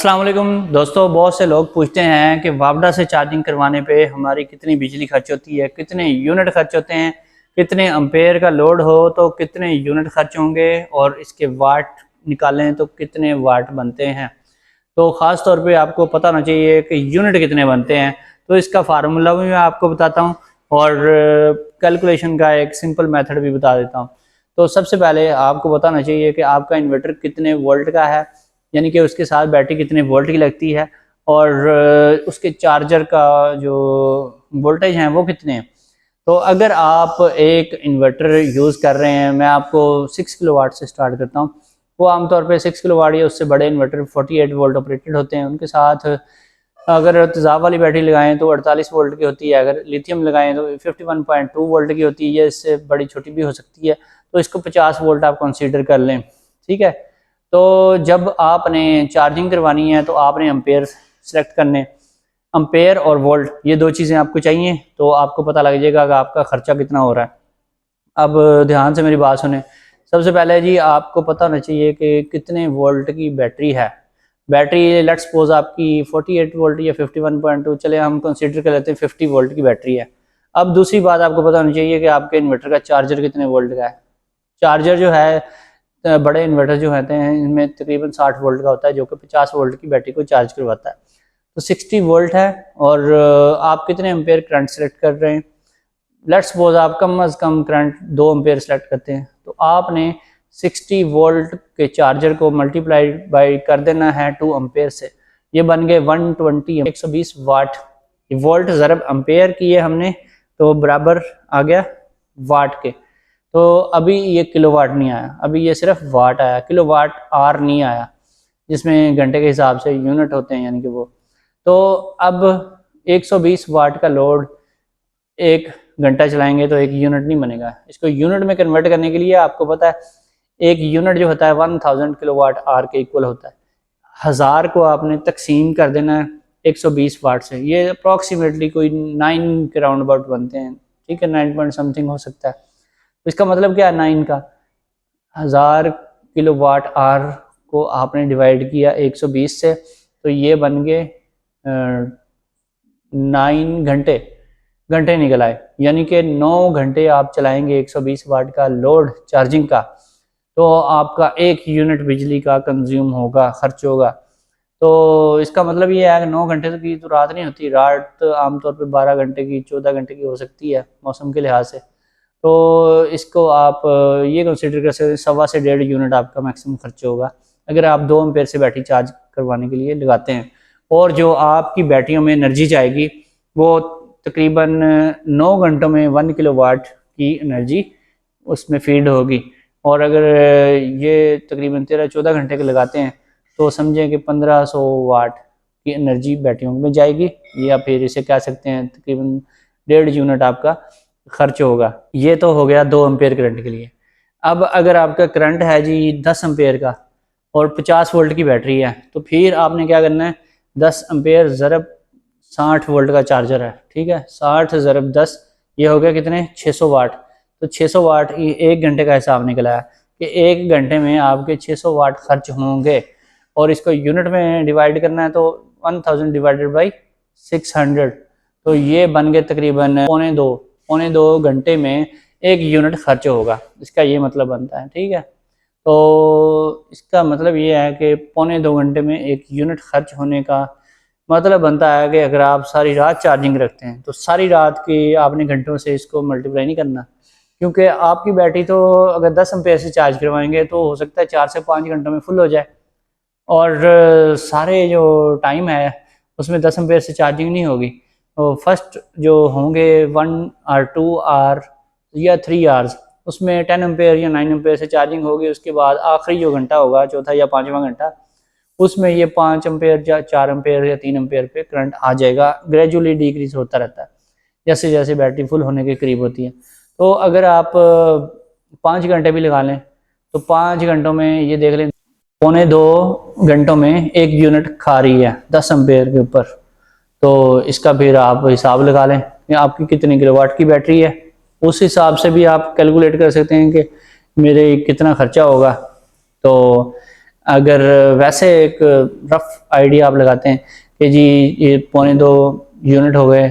अस्सलाम वालेकुम दोस्तों, बहुत से लोग पूछते हैं कि वापडा से चार्जिंग करवाने पे हमारी कितनी बिजली खर्च होती है, कितने यूनिट खर्च होते हैं, कितने एम्पेयर का लोड हो तो कितने यूनिट खर्च होंगे और इसके वाट निकालें तो कितने वाट बनते हैं। तो ख़ास तौर पे आपको पता होना चाहिए कि यूनिट कितने बनते हैं। तो इसका फार्मूला भी मैं आपको बताता हूँ और कैलकुलेशन का एक सिंपल मेथड भी बता देता हूँ। तो सबसे पहले आपको बताना चाहिए कि आपका इन्वर्टर कितने वोल्ट का है, यानी कि उसके साथ बैटरी कितने वोल्ट की लगती है और उसके चार्जर का जो वोल्टेज हैं वो कितने हैं। तो अगर आप एक इन्वर्टर यूज़ कर रहे हैं, मैं आपको 6 किलोवाट से स्टार्ट करता हूँ। वो आमतौर पे 6 किलोवाट या उससे बड़े इन्वर्टर 48 वोल्ट ऑपरेटेड होते हैं। उनके साथ अगर तेज़ाब वाली बैटरी लगाएं तो 48 वोल्ट की होती है, अगर लिथियम लगाएं तो 51.2 वोल्ट की होती है, या इससे बड़ी छोटी भी हो सकती है। तो इसको 50 वोल्ट आप कंसीडर कर लें, ठीक है। तो जब आपने चार्जिंग करवानी है तो आपने एम्पेयर सेलेक्ट करने, एम्पेयर और वोल्ट, ये दो चीज़ें आपको चाहिए। तो आपको पता लग जाएगा कि आपका खर्चा कितना हो रहा है। अब ध्यान से मेरी बात सुने। सबसे पहले जी आपको पता होना चाहिए कि कितने वोल्ट की बैटरी है। बैटरी लेट्स सपोज आपकी 48 वोल्ट या 51.2, चले हम कंसीडर कर लेते हैं 50 वोल्ट की बैटरी है। अब दूसरी बात आपको पता होनी चाहिए कि आपके इन्वर्टर का चार्जर कितने वोल्ट का है। चार्जर जो है, बड़े इन्वर्टर जो होते हैं इनमें तकरीबन 60 वोल्ट का होता है, जो कि 50 वोल्ट की बैटरी को चार्ज करवाता है। तो 60 वोल्ट है और आप कितने एम्पेयर करंट सेलेक्ट कर रहे हैं। लेट्स सपोज आप कम अज़ कम करंट 2 एम्पेयर सेलेक्ट करते हैं, तो आपने 60 वोल्ट के चार्जर को मल्टीप्लाई बाई कर देना है 2 एम्पेयर से। ये बन गए 120, 120 वाट। वोल्ट ज़रब एम्पेयर किए हमने तो बराबर आ गया वाट के। तो अभी ये किलोवाट नहीं आया, अभी ये सिर्फ वाट आया, किलोवाट आर नहीं आया, जिसमें घंटे के हिसाब से यूनिट होते हैं, यानी कि वो। तो अब 120 वाट का लोड एक घंटा चलाएंगे तो एक यूनिट नहीं बनेगा। इसको यूनिट में कन्वर्ट करने के लिए आपको पता है एक यूनिट जो होता है 1000 किलोवाट आर के इक्वल होता है। 1000 को आपने तकसीम कर देना है 120 वाट से, ये अप्रॉक्सीमेटली कोई 9 के राउंड अबाउट बनते हैं, ठीक है, 9 पॉइंट समथिंग हो सकता है। तो इसका मतलब क्या है, 9 का 1000 किलोवाट आर को आपने डिवाइड किया 120 से, तो ये बन गए 9 घंटे। घंटे निकल आए, यानी कि 9 घंटे आप चलाएंगे 120 वाट का लोड चार्जिंग का, तो आपका 1 यूनिट बिजली का कंज्यूम होगा, खर्च होगा। तो इसका मतलब ये है कि 9 घंटे की तो रात नहीं होती, रात आमतौर पे 12 घंटे की, 14 घंटे की हो सकती है मौसम के लिहाज से। तो इसको आप ये कंसिडर कर सकते हैं 1.25 से 1.5 यूनिट आपका मैक्सिमम खर्च होगा अगर आप 2 एम्पेयर से बैटरी चार्ज करवाने के लिए लगाते हैं। और जो आपकी बैटरियों में एनर्जी जाएगी वो तकरीबन 9 घंटों में 1 किलोवाट की एनर्जी उसमें फीड होगी। और अगर ये तकरीबन 13-14 घंटे के लगाते हैं तो समझें कि 1500 वाट की एनर्जी बैटरियों में जाएगी, या फिर इसे कह सकते हैं तकरीबन 1.5 यूनिट आपका खर्च होगा। ये तो हो गया 2 एम्पेयर करंट के लिए। अब अगर आपका करंट है जी 10 एम्पेयर का और 50 वोल्ट की बैटरी है, तो फिर आपने क्या करना है, 10 एम्पेयर ज़रब 60 वोल्ट का चार्जर है, ठीक है, 60 ज़रब 10, ये हो गया कितने, 600 वाट। तो 600 वाट ये 1 घंटे का हिसाब निकला है कि 1 घंटे में आपके 600 वाट खर्च होंगे। और इसको यूनिट में डिवाइड करना है तो 1000 डिवाइडेड बाई 600, तो ये बन गए तकरीबन पौने दो घंटे में 1 यूनिट खर्च होगा। इसका ये मतलब बनता है, ठीक है। तो इसका मतलब ये है कि पौने 2 घंटे में 1 यूनिट खर्च होने का मतलब बनता है कि अगर आप सारी रात चार्जिंग रखते हैं तो सारी रात की आपने घंटों से इसको मल्टीप्लाई नहीं करना, क्योंकि आपकी बैटरी तो अगर 10 एम्पेयर से चार्ज करवाएंगे तो हो सकता है 4 से 5 घंटों में फुल हो जाए, और सारे जो टाइम है उसमें 10 एम्पेयर से चार्जिंग नहीं होगी। तो फर्स्ट जो होंगे 1 और 2 आवर या 3 आवर्स, उसमें 10 एम्पेयर या 9 एम्पेयर से चार्जिंग होगी। उसके बाद आखिरी जो घंटा होगा, चौथा या 5वां घंटा, उसमें ये 5 एम्पेयर या 4 एम्पेयर या 3 एम्पेयर पे करंट आ जाएगा। ग्रेजुअली डिक्रीज होता रहता है जैसे जैसे बैटरी फुल होने के करीब होती है। तो अगर आप 5 घंटे भी लगा लें तो 5 घंटों में ये देख लें पौने 2 घंटों में 1 यूनिट खा रही है 10 एम्पेयर के ऊपर। तो इसका फिर आप हिसाब लगा लें कि आपकी कितनी किलोवाट की बैटरी है, उस हिसाब से भी आप कैलकुलेट कर सकते हैं कि मेरे कितना खर्चा होगा। तो अगर वैसे एक रफ आइडिया आप लगाते हैं कि जी ये 1.25 यूनिट हो गए,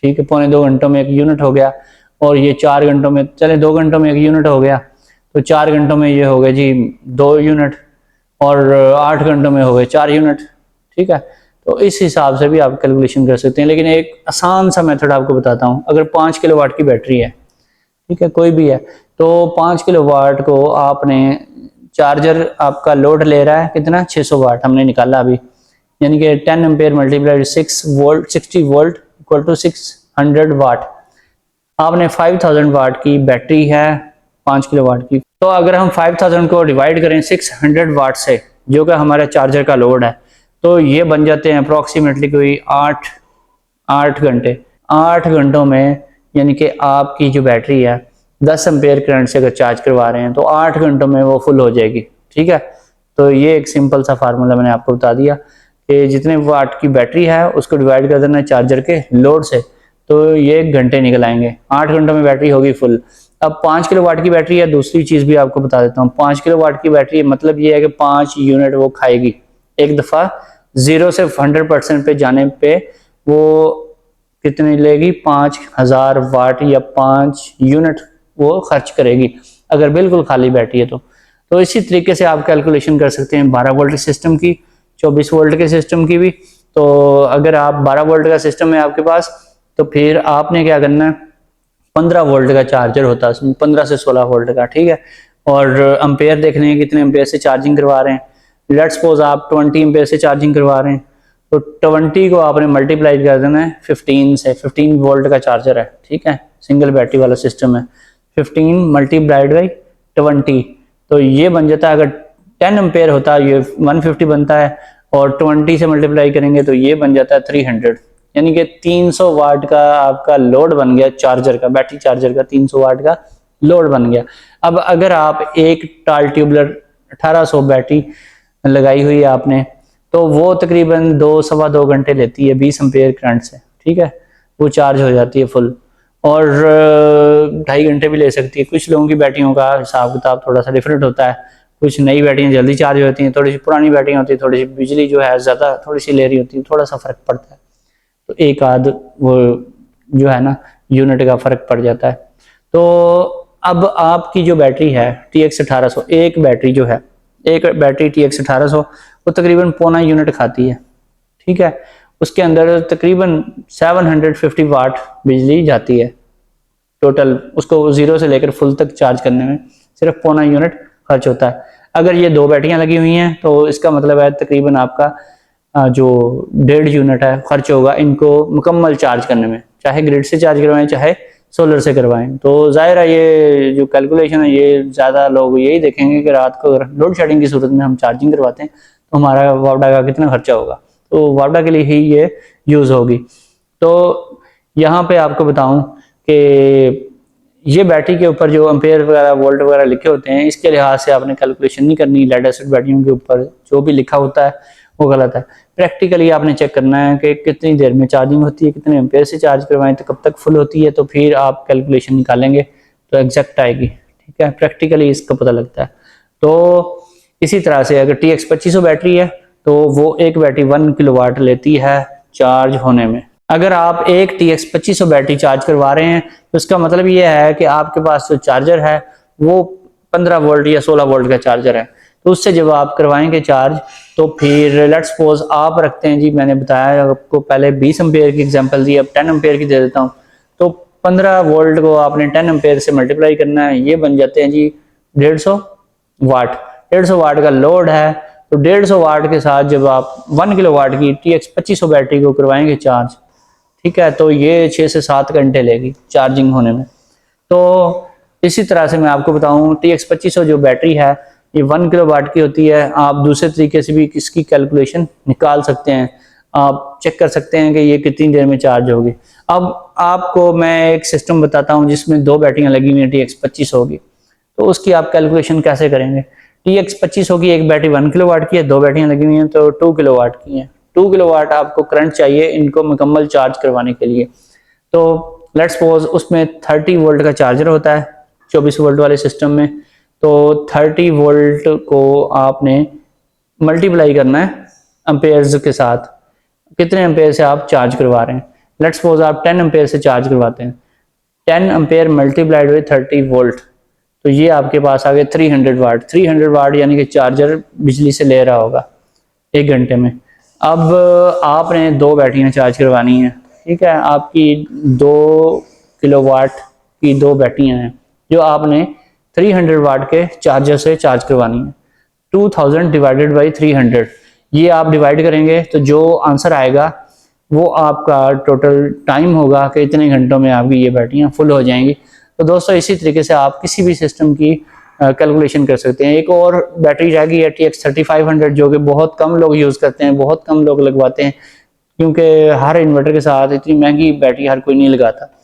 ठीक है, 1.25 घंटों में 1 यूनिट हो गया, और ये 4 घंटों में, चले 2 घंटों में 1 यूनिट हो गया, तो 4 घंटों में ये हो गए जी 2 यूनिट, और 8 घंटों में हो गए 4 यूनिट, ठीक है। तो इस हिसाब से भी आप कैलकुलेशन कर सकते हैं। लेकिन एक आसान सा मेथड आपको बताता हूँ। अगर 5 किलोवाट की बैटरी है, ठीक है, कोई भी है, तो 5 किलोवाट को आपने, चार्जर आपका लोड ले रहा है कितना, 600 वाट हमने निकाला अभी, यानी कि 10 ampere multiplied 6 volt, 60 volt equal to 600 watt. आपने 5000 वाट की बैटरी है 5 किलोवाट की, तो अगर हम 5000 को डिवाइड करें 600 वाट से, जो कि हमारे चार्जर का लोड है, तो ये बन जाते हैं अप्रोक्सीमेटली कोई 8 घंटे। 8 घंटों में यानी कि आपकी जो बैटरी है 10 एम्पेयर करंट से अगर चार्ज करवा रहे हैं तो 8 घंटों में वो फुल हो जाएगी, ठीक है। तो ये एक सिंपल सा फार्मूला मैंने आपको बता दिया कि जितने वाट की बैटरी है उसको डिवाइड कर देना चार्जर के लोड से, तो ये 1 घंटे निकल आएंगे, 8 घंटों में बैटरी होगी फुल। अब 5 किलोवाट की बैटरी है, दूसरी चीज भी आपको बता देता हूँ। 5 किलोवाट की बैटरी मतलब ये है कि 5 यूनिट वो खाएगी एक दफा, 0 से 100% पे जाने पे वो कितनी लेगी, 5000 वाट या 5 यूनिट वो खर्च करेगी अगर बिल्कुल खाली बैटरी है तो इसी तरीके से आप कैलकुलेशन कर सकते हैं 12 वोल्ट सिस्टम की, 24 वोल्ट के सिस्टम की भी। तो अगर आप 12 वोल्ट का सिस्टम है आपके पास, तो फिर आपने क्या करना है, 15 वोल्ट का चार्जर होता है उसमें, 15 से 16 वोल्ट का, ठीक है। और अम्पेयर देखने हैं कितने अम्पेयर से चार्जिंग करवा रहे हैं। लेट्स सपोज आप 20 एम्पेयर से चार्जिंग करवा रहे हैं, तो 20 को आपने मल्टीप्लाई कर देना है 15 से। 15 वोल्ट का चार्जर है, ठीक है, सिंगल बैटरी वाला सिस्टम है। 15 मल्टीप्लाइड बाई 20, तो ये बन जाता है, अगर 10 एम्पेयर होता है ये 150 बनता है, और 20 से मल्टीप्लाई करेंगे तो ये बन जाता है 300, यानी कि 300 वाट का आपका लोड बन गया चार्जर का, बैटरी चार्जर का 300 वाट का लोड बन गया। अब अगर आप एक टाल ट्यूबलर 1800 बैटरी लगाई हुई है आपने, तो वो तकरीबन 2-2.25 घंटे लेती है 20 एम्पेयर करंट से, ठीक है, वो चार्ज हो जाती है फुल। और 2.5 घंटे भी ले सकती है। कुछ लोगों की बैटरियों का हिसाब किताब थोड़ा सा डिफरेंट होता है, कुछ नई बैटरियां जल्दी चार्ज होती हैं, थोड़ी सी पुरानी बैटरियां होती है, थोड़ी सी बिजली जो है ज़्यादा थोड़ी सी ले रही होती है, थोड़ा सा फर्क पड़ता है, तो एक आध वो जो है ना यूनिट का फर्क पड़ जाता है। तो अब आपकी जो बैटरी है TX 1800, एक बैटरी जो है, एक बैटरी TX 1800 वो तकरीबन 0.25 यूनिट खाती है, ठीक है। उसके अंदर तकरीबन 750 वाट बिजली जाती है टोटल, उसको 0 से लेकर फुल तक चार्ज करने में सिर्फ 0.25 यूनिट खर्च होता है। अगर ये 2 बैटरियां लगी हुई हैं तो इसका मतलब है तकरीबन आपका जो 1.5 यूनिट है खर्च होगा इनको मुकम्मल चार्ज करने में, चाहे ग्रिड से चार्ज करवाएं चाहे सोलर से करवाएं। तो जाहिर है ये जो कैलकुलेशन है ये ज़्यादा लोग यही देखेंगे कि रात को लोड शेडिंग की सूरत में हम चार्जिंग करवाते हैं तो हमारा वापडा का कितना खर्चा होगा, तो वापडा के लिए ही ये यूज़ होगी। तो यहाँ पे आपको बताऊं कि ये बैटरी के ऊपर जो एम्पेयर वगैरह वोल्ट वगैरह लिखे होते हैं इसके लिहाज से आपने कैलकुलेशन नहीं करनी। लेड एसिड बैटरियों के ऊपर जो भी लिखा होता है वो गलत है। प्रैक्टिकली आपने चेक करना है कि कितनी देर में चार्जिंग होती है, कितने एम्पेयर से चार्ज करवाएं तो कब तक फुल होती है, तो फिर आप कैलकुलेशन निकालेंगे तो एग्जैक्ट आएगी, ठीक है। प्रैक्टिकली इसका पता लगता है। तो इसी तरह से अगर TX 2500 बैटरी है तो वो एक बैटरी 1 किलोवाट लेती है चार्ज होने में। अगर आप एक TX 2500 बैटरी चार्ज करवा रहे हैं तो इसका मतलब ये है कि आपके पास जो चार्जर है वो 15 वोल्ट या 16 वोल्ट का चार्जर है, तो उससे जब आप करवाएंगे चार्ज तो फिर लेट्स सपोज आप रखते हैं जी, मैंने बताया आपको पहले 20 एम्पेयर की एग्जांपल दी, अब 10 एम्पेयर की दे देता हूँ। तो 15 वोल्ट को आपने 10 एम्पेयर से मल्टीप्लाई करना है, ये बन जाते हैं जी 150 वाट। 150 वाट का लोड है, तो 150 वाट के साथ जब आप 1 किलोवाट की TX 2500 बैटरी को करवाएंगे चार्ज, ठीक है, तो ये 6 से 7 घंटे लेगी चार्जिंग होने में। तो इसी तरह से मैं आपको बताऊं TX 2500 जो बैटरी है ये 1 किलोवाट की होती है। आप दूसरे तरीके से भी इसकी कैलकुलेशन निकाल सकते हैं, आप चेक कर सकते हैं कि ये कितनी देर में चार्ज होगी। अब आपको मैं एक सिस्टम बताता हूं जिसमें 2 बैटरियां लगी हुई हैं TX 2500 की, तो उसकी आप कैलकुलेशन कैसे करेंगे। TX 2500 की एक बैटरी 1 किलोवाट की है, 2 बैटरियां लगी हुई हैं तो 2 किलोवाट की हैं। 2 किलोवाट आपको करंट चाहिए इनको मुकम्मल चार्ज करवाने के लिए। तो लेट्स सपोज उसमें 30 वोल्ट का चार्जर होता है 24 वोल्ट वाले सिस्टम में, तो 30 वोल्ट को आपने मल्टीप्लाई करना है एम्पेयर्स के साथ, कितने एम्पेयर से आप चार्ज करवा रहे हैं। लेट्स सपोज आप 10 एम्पेयर से चार्ज करवाते हैं, 10 एम्पेयर मल्टीप्लाइड विद 30 वोल्ट, तो ये आपके पास आ गए 300 वाट। 300 वाट यानी कि चार्जर बिजली से ले रहा होगा 1 घंटे में। अब आपने 2 बैटरियां चार्ज करवानी है, ठीक है, आपकी 2 किलोवाट की 2 बैटरियां हैं जो आपने 300 वाट के चार्जर से चार्ज करवानी है। 2000 डिवाइडेड बाई 300, ये आप डिवाइड करेंगे तो जो आंसर आएगा वो आपका टोटल टाइम होगा कि इतने घंटों में आपकी ये बैटरियां फुल हो जाएंगी। तो दोस्तों इसी तरीके से आप किसी भी सिस्टम की कैलकुलेशन कर सकते हैं। एक और बैटरी रहेगी ATX 3500 जो कि बहुत कम लोग यूज़ करते हैं, बहुत कम लोग लगवाते हैं, क्योंकि हर इन्वर्टर के साथ इतनी महंगी बैटरी हर कोई नहीं लगाता।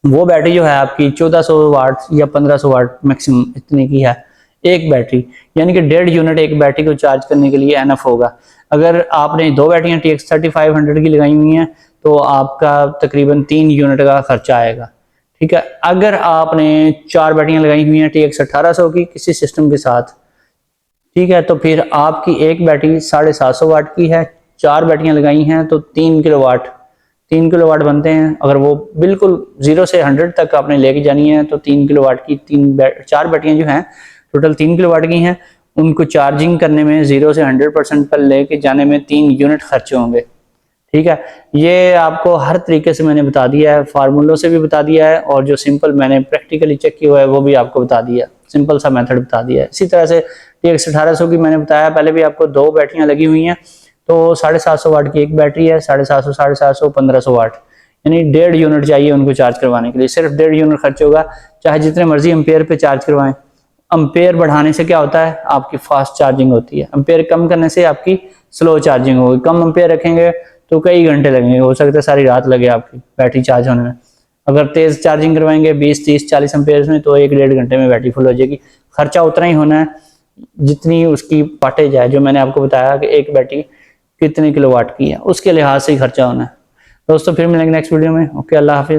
वो बैटरी जो है आपकी 1400 वाट या 1500 वाट मैक्सिमम इतने की है एक बैटरी, यानी कि 1.5 यूनिट एक बैटरी को चार्ज करने के लिए एनफ होगा। अगर आपने 2 बैटरियां TX 3500 की लगाई हुई हैं तो आपका तकरीबन 3 यूनिट का खर्चा आएगा, ठीक है। अगर आपने 4 बैटरियां लगाई हुई हैं TX 1800 की किसी सिस्टम के साथ, ठीक है, तो फिर आपकी एक बैटरी 750 वाट की है, 4 बैटरियां लगाई हैं तो 3 किलोवाट, 3 किलोवाट बनते हैं। अगर वो बिल्कुल 0 से 100 तक आपने लेके जानी है तो 3 किलोवाट की 4 बैटरियां जो हैं टोटल 3 किलोवाट की हैं, उनको चार्जिंग करने में 0 से 100% पर लेके जाने में 3 यूनिट खर्च होंगे, ठीक है। ये आपको हर तरीके से मैंने बता दिया है, फार्मूलों से भी बता दिया है और जो सिंपल मैंने प्रैक्टिकली चेक किया हुआ है वो भी आपको बता दिया, सिंपल सा मेथड बता दिया है। इसी तरह से TX 1800 की मैंने बताया, पहले भी आपको 2 बैटरियां लगी हुई हैं तो 750 वाट की एक बैटरी है, 750 1500 वाट, यानी 1.5 यूनिट चाहिए उनको चार्ज करवाने के लिए। सिर्फ 1.5 यूनिट खर्च होगा, चाहे जितने मर्जी एम्पेयर पे चार्ज करवाएं। एम्पेयर बढ़ाने से क्या होता है, आपकी फास्ट चार्जिंग होती है, एम्पेयर कम करने से आपकी स्लो चार्जिंग होगी। कम एम्पेयर रखेंगे तो कई घंटे लगेंगे, हो सकता है सारी रात लगे आपकी बैटरी चार्ज होने में। अगर तेज चार्जिंग करवाएंगे 20 30 40 एम्पेयर में तो 1 डेढ़ घंटे में बैटरी फुल हो जाएगी। खर्चा उतना ही होना है जितनी उसकी वाटेज है, जो मैंने आपको बताया कि एक बैटरी कितने किलोवाट की है उसके लिहाज से ही खर्चा होना है। दोस्तों फिर मिलेंगे नेक्स्ट वीडियो में। ओके, अल्लाह हाफिज।